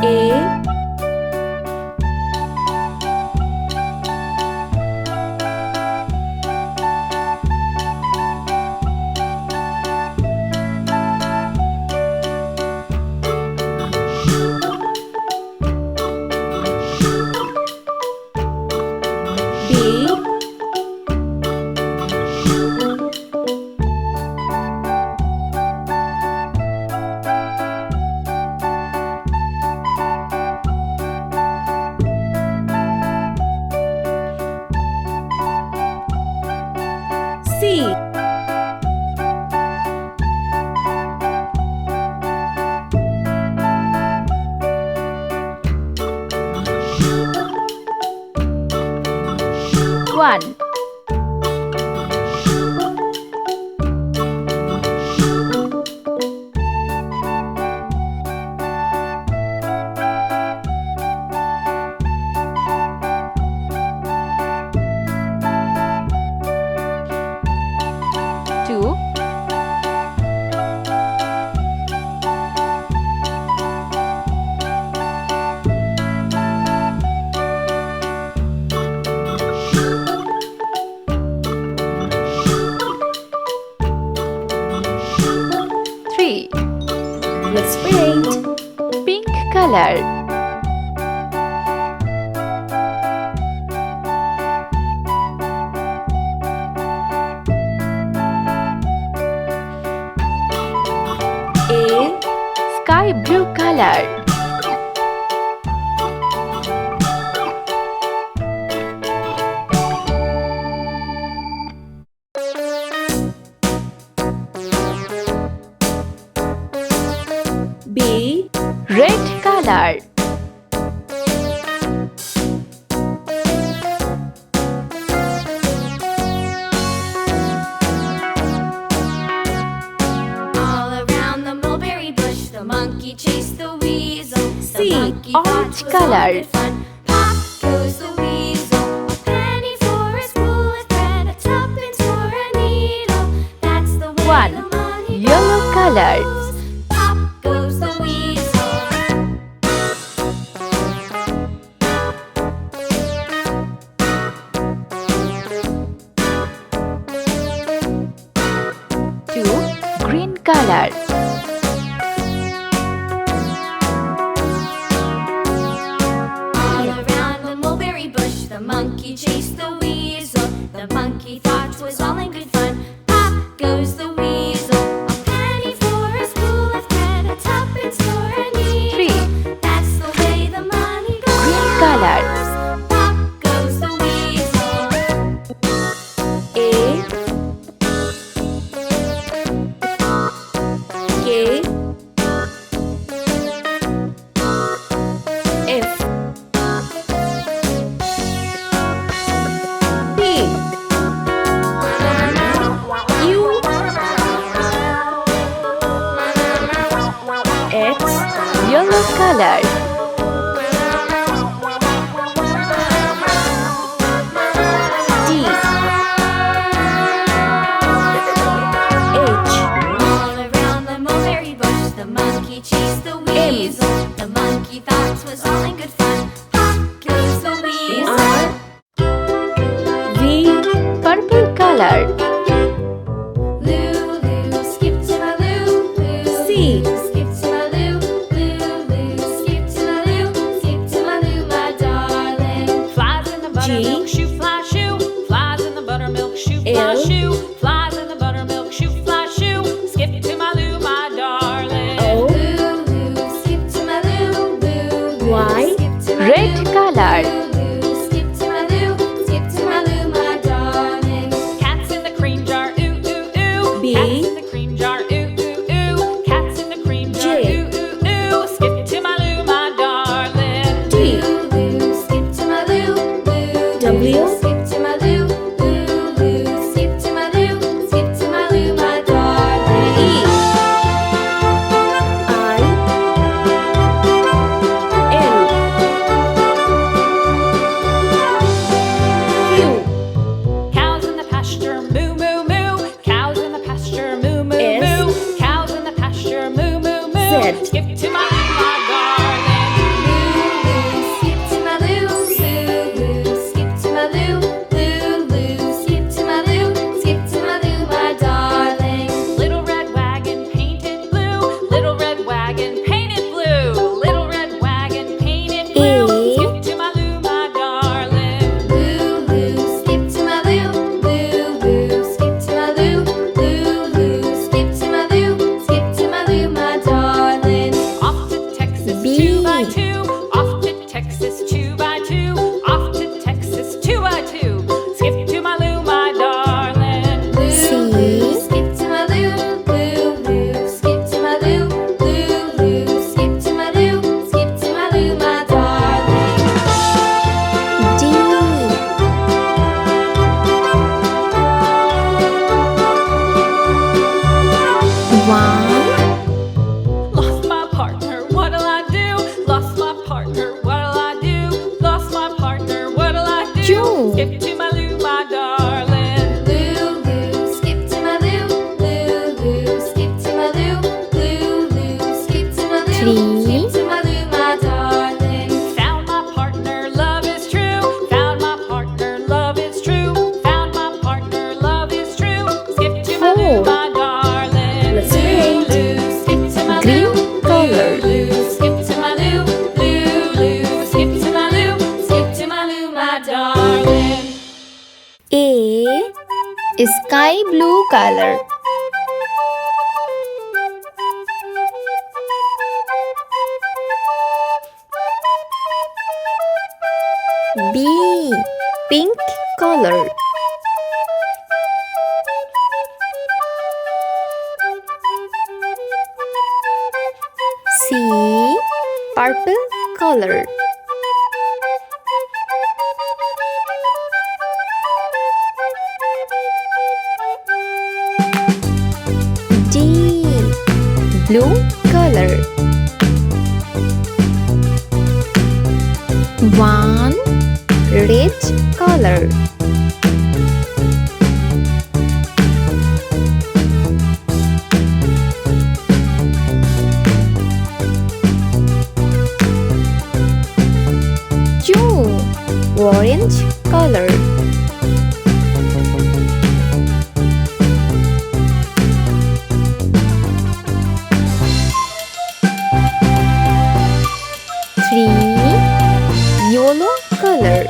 A, B, C, one, two, three. Let's paint. Pink color. A, sky blue color. B, red color. All around the mulberry bush, the monkey chased the weasel. C, The monkey orange thought was all color. good fun. Pop goes the weasel. A penny for a spool of thread, a tuppence for a needle. That's the way One, the money yellow color. goes. Pop goes the weasel. Two, green color. All around the mulberry bush, the monkey chased the weasel. The monkey thought 'twas all in good fun. Pop goes the weasel. A penny for a spool of thread, a tuppence for a needle. Three, That's the way the money goes. green color. Pop goes the weasel. A, K, F, P, Q, X, yellow color. T, H, All around the mulberry bush, the monkey chased the weasel. The monkey thought 'twas all in good fun. Pop goes the weasel. R, V, purple color. Lulu, skip to my Lou, Lou. C, Skip to my Lou, Lou, Lou. Skip to my Lou, skip to my Lou, my darling. Flies in the buttermilk G, shoe, fly shoe. Flies in the buttermilk shoe, fly L, shoe. Flies in the buttermilk shoe, fly shoe. Skip to my Lou, my darling. O, Lulu, skip to my Lou, Lou, Lou. Y, Skip to my red Lou, color. Lou, skip to my Lou, skip to my Lou, my darling. Cats in the cream jar, ooh, ooh, ooh. B, Cats in the cream jar, ooh, ooh, ooh. Cats in the cream jar, J, ooh, ooh, ooh. Skip to my Lou, my darling. T, Lulu, skip to my Lou, Lou. W, Skip to my Lou, Lou, Lou. Skip to my Lou, skip to my Lou, my darling. E, I, L, 1, Lost my partner, what'll I do? Lost my partner, what'll I do? Lost my partner, what'll I do? Two. Skip to my loo, my darling. Loo, loo, skip to my loo. Loo, loo, skip to my loo. Loo, loo, skip to my loo. Three. Skip to my loo, my darling. Found my partner, love is true. Found my partner, love is true. Found my partner, love is true. Skip to my loo, Four. my darling. Let's read. Loo, skip to my Green loo. color. Loo, skip to my loo. Loo, loo, skip to my loo. Skip to my loo, my darling. A, sky blue color. B, pink color. C, purple color. D, blue color. 1, red color. Two, orange color. Three, yellow color.